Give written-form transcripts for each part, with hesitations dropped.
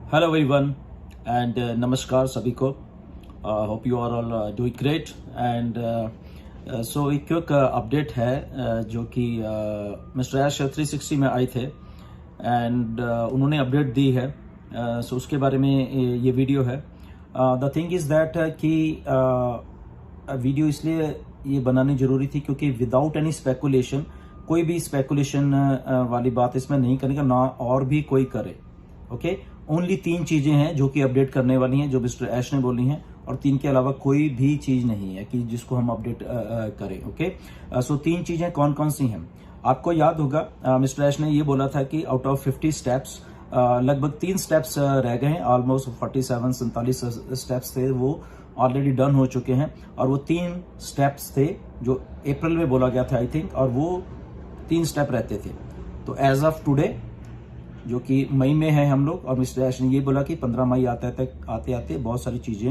Hello everyone and नमस्कार सभी को। Hope you are all doing great and so एक क्विक अपडेट है जो कि मिस्टर ऐश 360 में आए थे एंड उन्होंने अपडेट दी है। सो उसके बारे में ये वीडियो है। द थिंग इज़ दैट कि वीडियो इसलिए ये बनानी ज़रूरी थी क्योंकि विदाउट एनी स्पेकुलेशन, कोई भी स्पेकुलेशन वाली बात इसमें नहीं करेगा, ना और भी कोई करे। ओके, ओनली 3 चीजें हैं जो कि अपडेट करने वाली हैं, जो मिस्टर ऐश ने बोली हैं, और 3 के अलावा कोई भी चीज नहीं है कि जिसको हम अपडेट करें। ओके, सो 3 चीजें कौन कौन सी हैं आपको याद होगा। मिस्टर ऐश ने ये बोला था कि आउट ऑफ 50 स्टेप्स लगभग 3 स्टेप्स रह गए हैं। ऑलमोस्ट 47 स्टेप्स थे वो ऑलरेडी डन हो चुके हैं, और वो 3 स्टेप्स थे जो अप्रैल में बोला गया था आई थिंक, और वो 3 स्टेप रहते थे। तो एज ऑफ टुडे जो कि मई में है हम लोग, और मिस्टर ऐश ने ये बोला कि 15 मई आते आते बहुत सारी चीजें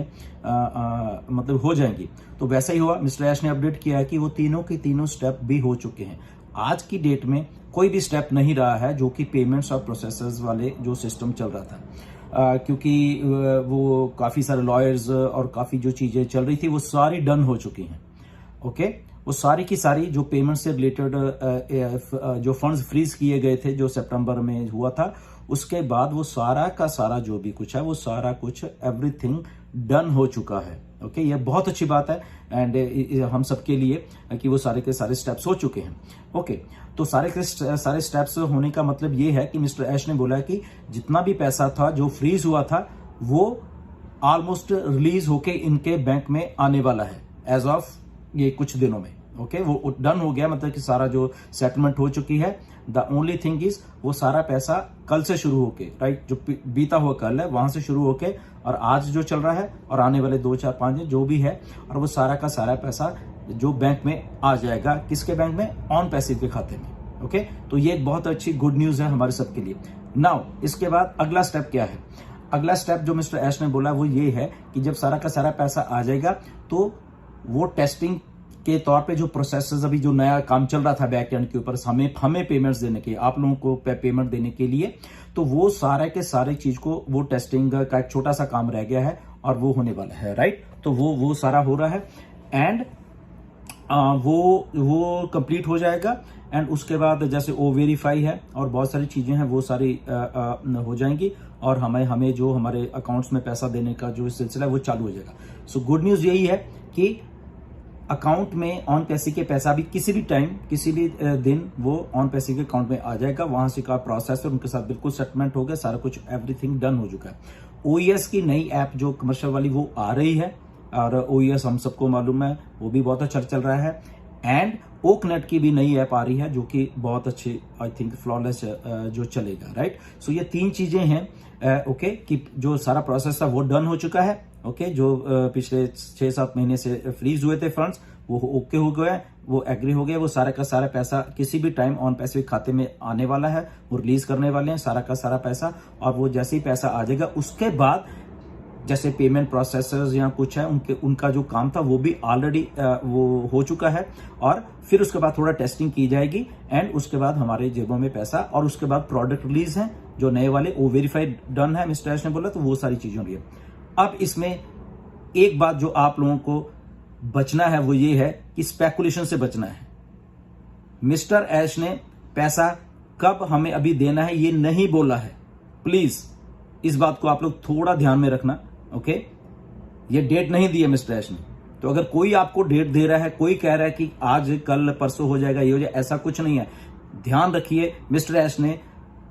मतलब हो जाएंगी। तो वैसा ही हुआ। मिस्टर ऐश ने अपडेट किया है कि वो तीनों के तीनों स्टेप भी हो चुके हैं। आज की डेट में कोई भी स्टेप नहीं रहा है जो कि पेमेंट्स और प्रोसेसर्स वाले जो सिस्टम चल रहा था, क्योंकि वो काफी सारे लॉयर्स और काफी जो चीजें चल रही थी वो सारी डन हो चुकी हैं। ओके, वो सारी की सारी जो पेमेंट से रिलेटेड जो फंड्स फ्रीज किए गए थे जो सितंबर में हुआ था, उसके बाद वो सारा का सारा जो भी कुछ है वो सारा कुछ एवरीथिंग डन हो चुका है। ओके, ये बहुत अच्छी बात है एंड हम सबके लिए कि वो सारे के सारे स्टेप्स हो चुके हैं। ओके, तो सारे के सारे स्टेप्स होने का मतलब ये है कि मिस्टर ऐश ने बोला कि जितना भी पैसा था जो फ्रीज हुआ था वो ऑलमोस्ट रिलीज होके इनके बैंक में आने वाला है एज ऑफ ये कुछ दिनों में। ओके, वो डन हो गया, मतलब कि सारा जो सेटलमेंट हो चुकी है। द ओनली थिंग इज वो सारा पैसा कल से शुरू होके, राइट, जो बीता हुआ कल है वहां से शुरू होके और आज जो चल रहा है और आने वाले 2 4 5 दिन जो भी है, और वो सारा का सारा पैसा जो बैंक में आ जाएगा। किसके बैंक में? ऑन पैसिव के खाते में। ओके, तो ये एक बहुत अच्छी गुड न्यूज है हमारे सबके लिए। नाउ इसके बाद अगला स्टेप क्या है? अगला स्टेप जो मिस्टर ऐश ने बोला वो ये है कि जब सारा का सारा पैसा आ जाएगा तो वो टेस्टिंग के तौर पे जो प्रोसेस अभी जो नया काम चल रहा था बैक एंड के ऊपर हमें पेमेंट्स देने के, आप लोगों को पेमेंट देने के लिए, तो वो सारे के सारे चीज को वो टेस्टिंग का एक छोटा सा काम रह गया है और वो होने वाला है, राइट। तो वो सारा हो रहा है एंड वो कंप्लीट हो जाएगा एंड उसके बाद जैसे ओ वेरीफाई है और बहुत सारी चीजें हैं वो सारी हो जाएंगी और हमें जो हमारे अकाउंट्स में पैसा देने का जो सिलसिला है वो चालू हो जाएगा। सो गुड न्यूज यही है कि अकाउंट में ऑन पैसे के पैसा भी किसी भी टाइम किसी भी दिन वो ऑन पैसे के अकाउंट में आ जाएगा। वहां से का प्रोसेस है उनके साथ बिल्कुल सेटलमेंट हो गया, सारा कुछ एवरीथिंग डन हो चुका है। ओईएस की नई ऐप जो कमर्शियल वाली वो आ रही है और ओईएस हम सबको मालूम है वो भी बहुत अच्छा चल रहा है। एंड ओकनेट की भी नई ऐप आ रही है जो कि बहुत अच्छी आई थिंक फ्लॉलेस जो चलेगा, राइट। सो ये 3 चीजें हैं ओके कि जो सारा प्रोसेस था वो डन हो चुका है। ओके, जो पिछले 6-7 महीने से फ्रीज हुए थे फंड्स वो ओके हो गए, वो एग्री हो गए, वो सारा का सारा पैसा किसी भी टाइम ऑन पैसे खाते में आने वाला है, वो रिलीज करने वाले हैं सारा का सारा पैसा। और वो जैसे ही पैसा आ जाएगा उसके बाद जैसे पेमेंट प्रोसेसर्स या कुछ है उनका जो काम था वो भी ऑलरेडी वो हो चुका है और फिर उसके बाद थोड़ा टेस्टिंग की जाएगी एंड उसके बाद हमारे जेबों में पैसा और उसके बाद प्रोडक्ट रिलीज है जो नए वाले वो वेरीफाइड डन है मिस्टर ऐश ने बोला, तो वो सारी चीजें हो रही है। अब इसमें एक बात जो आप लोगों को बचना है वो ये है कि स्पेकुलेशन से बचना है। मिस्टर ऐश ने पैसा कब हमें अभी देना है ये नहीं बोला है, प्लीज इस बात को आप लोग थोड़ा ध्यान में रखना। ओके, ये डेट नहीं दी है मिस्टर ऐश ने, तो अगर कोई आपको डेट दे रहा है, कोई कह रहा है कि आज कल परसों हो जाएगा, ये हो जाएगा, ऐसा कुछ नहीं है। ध्यान रखिए, मिस्टर ऐश ने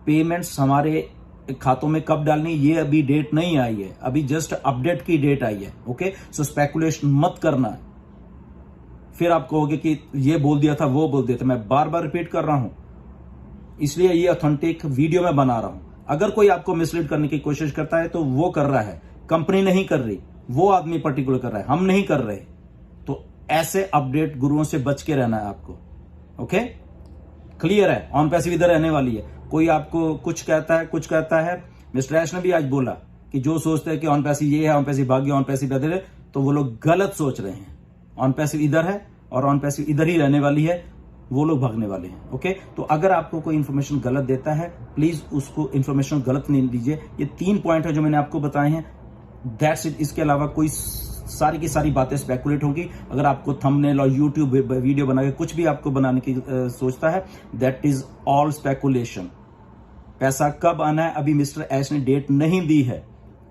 पेमेंट्स हमारे खातों में कब डालनी ये अभी डेट नहीं आई है, अभी जस्ट अपडेट की डेट आई है। ओके, सो स्पेकुलेशन मत करना, फिर आप कहोगे कि ये बोल दिया था वो बोल दिया था। मैं बार बार रिपीट कर रहा हूं, इसलिए ये ऑथेंटिक वीडियो में बना रहा हूं। अगर कोई आपको मिसलीड करने की कोशिश करता है तो वो कर रहा है, कंपनी नहीं कर रही, वो आदमी पर्टिकुलर कर रहा है, हम नहीं कर रहे। तो ऐसे अपडेट गुरुओं से बच के रहना है आपको। ओके, क्लियर है, ऑन पैसिव इधर रहने वाली है। कोई आपको कुछ कहता है। मिस्टर ऐश ने भी आज बोला कि जो सोचते हैं कि ऑन पैसिव ये है, ऑन पैसिव भाग्य, ऑन पैसिव इधर है, तो वो लोग गलत सोच रहे हैं। ऑन पैसिव इधर है और ऑन पैसिव इधर ही रहने वाली है। वो लोग भागने वाले हैं। ओके, तो अगर आपको कोई इन्फॉर्मेशन गलत देता है, प्लीज उसको इन्फॉर्मेशन गलत नहीं दीजिए। ये 3 पॉइंट है जो मैंने आपको बताए हैं, दैट्स इट। इसके अलावा कोई सारी की सारी बातें स्पेकुलेट होगी। अगर आपको थंबनेल और यूट्यूब वीडियो बना के कुछ भी आपको बनाने की सोचता है, दैट इज ऑल स्पेकुलेशन। पैसा कब आना है अभी मिस्टर ऐश ने डेट नहीं दी है।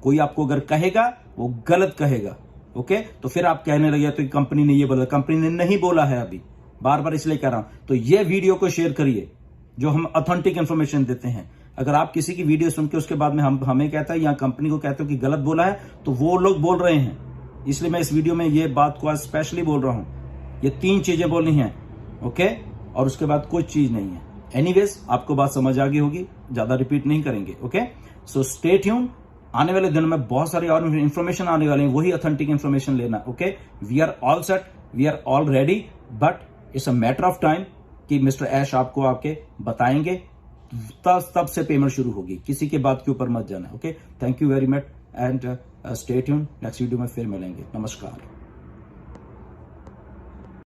कोई आपको अगर कहेगा वो गलत कहेगा। ओके, तो फिर आप कहने लगे तो कंपनी ने ये बोला, कंपनी ने नहीं बोला है अभी, बार बार इसलिए कह रहा हूं। तो ये वीडियो को शेयर करिए जो हम ऑथेंटिक इंफॉर्मेशन देते हैं। अगर आप किसी की वीडियो सुन के उसके बाद में हमें कहता है या कंपनी को कहते हो कि गलत बोला है, तो वो लोग बोल रहे हैं। इसलिए मैं इस वीडियो में ये बात को आज स्पेशली बोल रहा हूं। ये 3 चीजें बोलनी है। ओके, और उसके बाद कोई चीज नहीं है। एनीवेज, आपको बात समझ आ गई होगी, ज्यादा रिपीट नहीं करेंगे। Okay, so stay tune. आने वाले दिनों में बहुत सारी और इंफॉर्मेशन आने वाले हैं, वही ऑथेंटिक इंफॉर्मेशन लेना। Okay, we are all set, we are all ready, but it's a matter of time कि मिस्टर ऐश आपको आके बताएंगे, तब से पेमेंट शुरू होगी। किसी के बात के ऊपर मत जाना। Okay, thank you very much and stay tune. Next video में फिर मिलेंगे। नमस्कार।